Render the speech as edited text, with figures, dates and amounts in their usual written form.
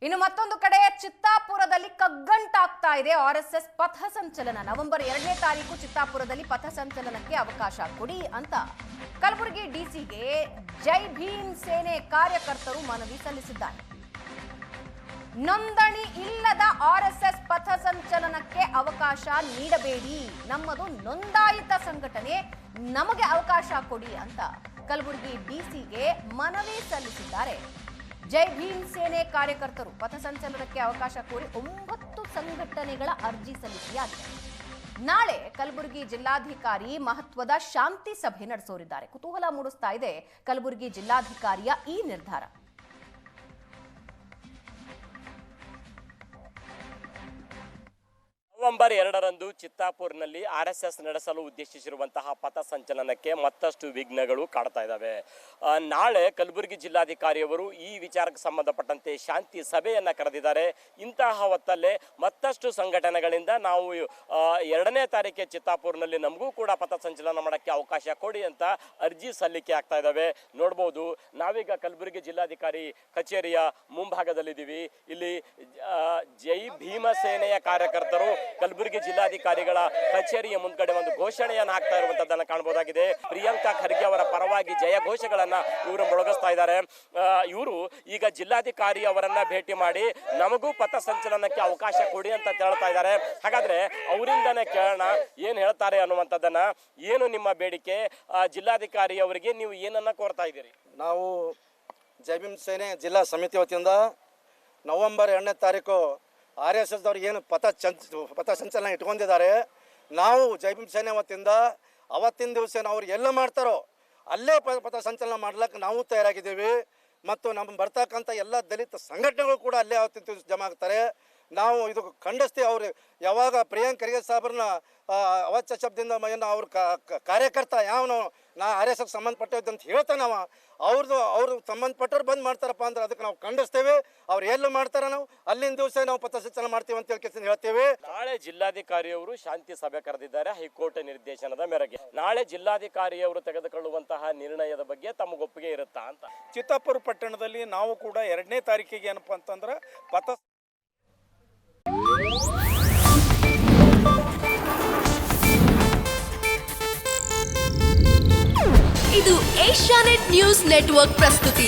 ಇನ್ನು ಮತ್ತೊಂದು ಕಡೆ ಚಿತ್ತಾಪುರದಲ್ಲಿ ಕಗ್ಗಂಟಾಗ್ತಾ ಇದೆ ಆರ್ಎಸ್ಎಸ್ ಪಥಸಂಚಲನ. ನವೆಂಬರ್ 2ನೇ ತಾರೀಕು ಚಿತ್ತಾಪುರದಲ್ಲಿ ಪಥಸಂಚಲನಕ್ಕೆ ಅವಕಾಶ ಕೊಡಿ ಅಂತ ಕಲಬುರಗಿ ಡಿಸಿಗೆ ಜೈ ಭೀಮ್ ಸೇನೆ ಕಾರ್ಯಕರ್ತರು ಮನವಿ ಸಲ್ಲಿಸಿದ್ದಾರೆ. ನೋಂದಣಿ ಇಲ್ಲದ ಆರ್ಎಸ್ಎಸ್ ಪಥಸಂಚಲನಕ್ಕೆ ಅವಕಾಶ ನೀಡಬೇಡಿ, ನಮ್ಮದು ನೋಂದಾಯಿತ ಸಂಘಟನೆ, ನಮಗೆ ಅವಕಾಶ ಕೊಡಿ ಅಂತ ಕಲಬುರಗಿ ಡಿಸಿಗೆ ಮನವಿ ಸಲ್ಲಿಸಿದ್ದಾರೆ. ಜೈ ಭೀಮ್ ಸೇನೆ ಕಾರ್ಯಕರ್ತರು ಪಥಸಂಚಲನಕ್ಕೆ ಅವಕಾಶ ಕೋರಿ 9 ಸಂಘಟನೆಗಳ ಅರ್ಜಿ ಸಲ್ಲಿಕೆಯಾಗಿದೆ. ನಾಳೆ ಕಲಬುರಗಿ ಜಿಲ್ಲಾಧಿಕಾರಿ ಮಹತ್ವದ ಶಾಂತಿ ಸಭೆ ನಡೆಸೋರಿದ್ದಾರೆ. ಕುತೂಹಲ ಮೂಡಿಸ್ತಾ ಇದೆ ಕಲಬುರಗಿ ಜಿಲ್ಲಾಧಿಕಾರಿಯ ಈ ನಿರ್ಧಾರ. ನವೆಂಬರ್ 2ರಂದು ಚಿತ್ತಾಪುರ್ನಲ್ಲಿ ಆರ್ಎಸ್ಎಸ್ ನಡೆಸಲು ಉದ್ದೇಶಿಸಿರುವಂತಹ ಪಥಸಂಚಲನಕ್ಕೆ ಮತ್ತಷ್ಟು ವಿಘ್ನಗಳು ಕಾಡ್ತಾ ಇದ್ದಾವೆ. ನಾಳೆ ಕಲಬುರಗಿ ಜಿಲ್ಲಾಧಿಕಾರಿಯವರು ಈ ವಿಚಾರಕ್ಕೆ ಸಂಬಂಧಪಟ್ಟಂತೆ ಶಾಂತಿ ಸಭೆಯನ್ನು ಕರೆದಿದ್ದಾರೆ. ಇಂತಹ ಹೊತ್ತಲ್ಲೇ ಮತ್ತಷ್ಟು ಸಂಘಟನೆಗಳಿಂದ ನಾವು 2ನೇ ತಾರೀಕಿಗೆ ಚಿತ್ತಾಪುರ್ನಲ್ಲಿ ನಮಗೂ ಕೂಡ ಪಥಸಂಚಲನ ಮಾಡೋಕ್ಕೆ ಅವಕಾಶ ಕೊಡಿ ಅಂತ ಅರ್ಜಿ ಸಲ್ಲಿಕೆ ಆಗ್ತಾ ಇದ್ದಾವೆ. ನೋಡ್ಬೋದು, ನಾವೀಗ ಕಲಬುರಗಿ ಜಿಲ್ಲಾಧಿಕಾರಿ ಕಚೇರಿಯ ಮುಂಭಾಗದಲ್ಲಿದ್ದೀವಿ. ಇಲ್ಲಿ ಜೈ ಭೀಮ ಸೇನೆಯ ಕಾರ್ಯಕರ್ತರು ಕಲಬುರಗಿ ಜಿಲ್ಲಾಧಿಕಾರಿಗಳ ಕಚೇರಿಯ ಮುಂದ್ಗಡೆ ಒಂದು ಘೋಷಣೆಯನ್ನು ಹಾಕ್ತಾ ಇರುವಂತದ್ದನ್ನು ಕಾಣಬಹುದಾಗಿದೆ. ಪ್ರಿಯಾಂಕಾ ಖರ್ಗೆ ಅವರ ಪರವಾಗಿ ಜಯ ಘೋಷಗಳನ್ನ ಇವರು ಮೊಳಗಿಸ್ತಾ ಇದ್ದಾರೆ. ಇವರು ಈಗ ಜಿಲ್ಲಾಧಿಕಾರಿ ಅವರನ್ನ ಭೇಟಿ ಮಾಡಿ ನಮಗೂ ಪಥಸಂಚಲನಕ್ಕೆ ಅವಕಾಶ ಕೊಡಿ ಅಂತ ಹೇಳ್ತಾ ಇದ್ದಾರೆ. ಹಾಗಾದ್ರೆ ಅವರಿಂದನೇ ಕೇಳೋಣ ಏನ್ ಹೇಳ್ತಾರೆ ಅನ್ನುವಂಥದ್ದನ್ನ. ಏನು ನಿಮ್ಮ ಬೇಡಿಕೆ? ಜಿಲ್ಲಾಧಿಕಾರಿ ಅವರಿಗೆ ನೀವು ಏನನ್ನ ಕೋರ್ತಾ ಇದ್ದೀರಿ? ನಾವು ಜೈ ಭೀಮ್ ಸೇನೆ ಜಿಲ್ಲಾ ಸಮಿತಿ ವತಿಯಿಂದ ನವೆಂಬರ್ 2ನೇ ತಾರೀಕು RSS ದವ್ರು ಏನು ಪಥಸಂಚಲನ ಇಟ್ಕೊಂಡಿದ್ದಾರೆ, ನಾವು ಜೈ ಭೀಮ್ ಸೇನೆ ವತಿಯಿಂದ ಅವತ್ತಿನ ದಿವಸ ಅವ್ರು ಎಲ್ಲ ಮಾಡ್ತಾರೋ ಅಲ್ಲೇ ಪಥಸಂಚಲನ ಮಾಡ್ಲಿಕ್ಕೆ ನಾವು ತಯಾರಾಗಿದ್ದೀವಿ. ಮತ್ತು ನಮ್ಮ ಬರ್ತಕ್ಕಂಥ ಎಲ್ಲ ದಲಿತ ಸಂಘಟನೆಗಳು ಕೂಡ ಅಲ್ಲೇ ಅವತ್ತಿನ ದಿವಸ ಜಮಾ ಆಗ್ತಾರೆ. ನಾವು ಇದು ಖಂಡಿಸ್ತೀವಿ. ಅವ್ರು ಯಾವಾಗ ಪ್ರಿಯಾಂಕ್ ಖರ್ಗೆ ಸಾಹೇಬ್ರನ್ನ ಅವಾಚ್ಯ ಶಬ್ದದಿಂದ ಏನು ಅವ್ರ ಕಾರ್ಯಕರ್ತ ಯಾವನು ನಾ RSS ಸಂಬಂಧಪಟ್ಟಿದ್ದು ಅಂತ ಹೇಳ್ತಾನವ, ಅವ್ರು ಸಂಬಂಧಪಟ್ಟವ್ರು ಬಂದ್ ಮಾಡ್ತಾರಪ್ಪ ಅಂದ್ರೆ ಅದಕ್ಕೆ ನಾವು ಖಂಡಿಸ್ತೇವೆ. ಅವ್ರು ಎಲ್ಲ ಮಾಡ್ತಾರ, ನಾವು ಅಲ್ಲಿನ ದಿವಸ ನಾವು ಪಥಸಂಚಲನ ಮಾಡ್ತೀವಿ ಅಂತ ಹೇಳ್ತೇವೆ. ನಾಳೆ ಜಿಲ್ಲಾಧಿಕಾರಿಯವರು ಶಾಂತಿ ಸಭೆ ಕರೆದಿದ್ದಾರೆ ಹೈಕೋರ್ಟ್ ನಿರ್ದೇಶನದ ಮೇರೆಗೆ. ನಾಳೆ ಜಿಲ್ಲಾಧಿಕಾರಿಯವರು ತೆಗೆದುಕೊಳ್ಳುವಂತಹ ನಿರ್ಣಯದ ಬಗ್ಗೆ ತಮಗೆ ಒಪ್ಪಿಗೆ ಇರುತ್ತಾ ಅಂತ. ಚಿತ್ತಾಪುರ ಪಟ್ಟಣದಲ್ಲಿ ನಾವು ಕೂಡ 2ನೇ ತಾರೀಕಿಗೆ ಏನಪ್ಪಾ ಅಂತಂದ್ರೆ ಇದು ಏಷ್ಯಾನೆಟ್ ನ್ಯೂಸ್ ನೆಟ್ವರ್ಕ್ ಪ್ರಸ್ತುತಿ.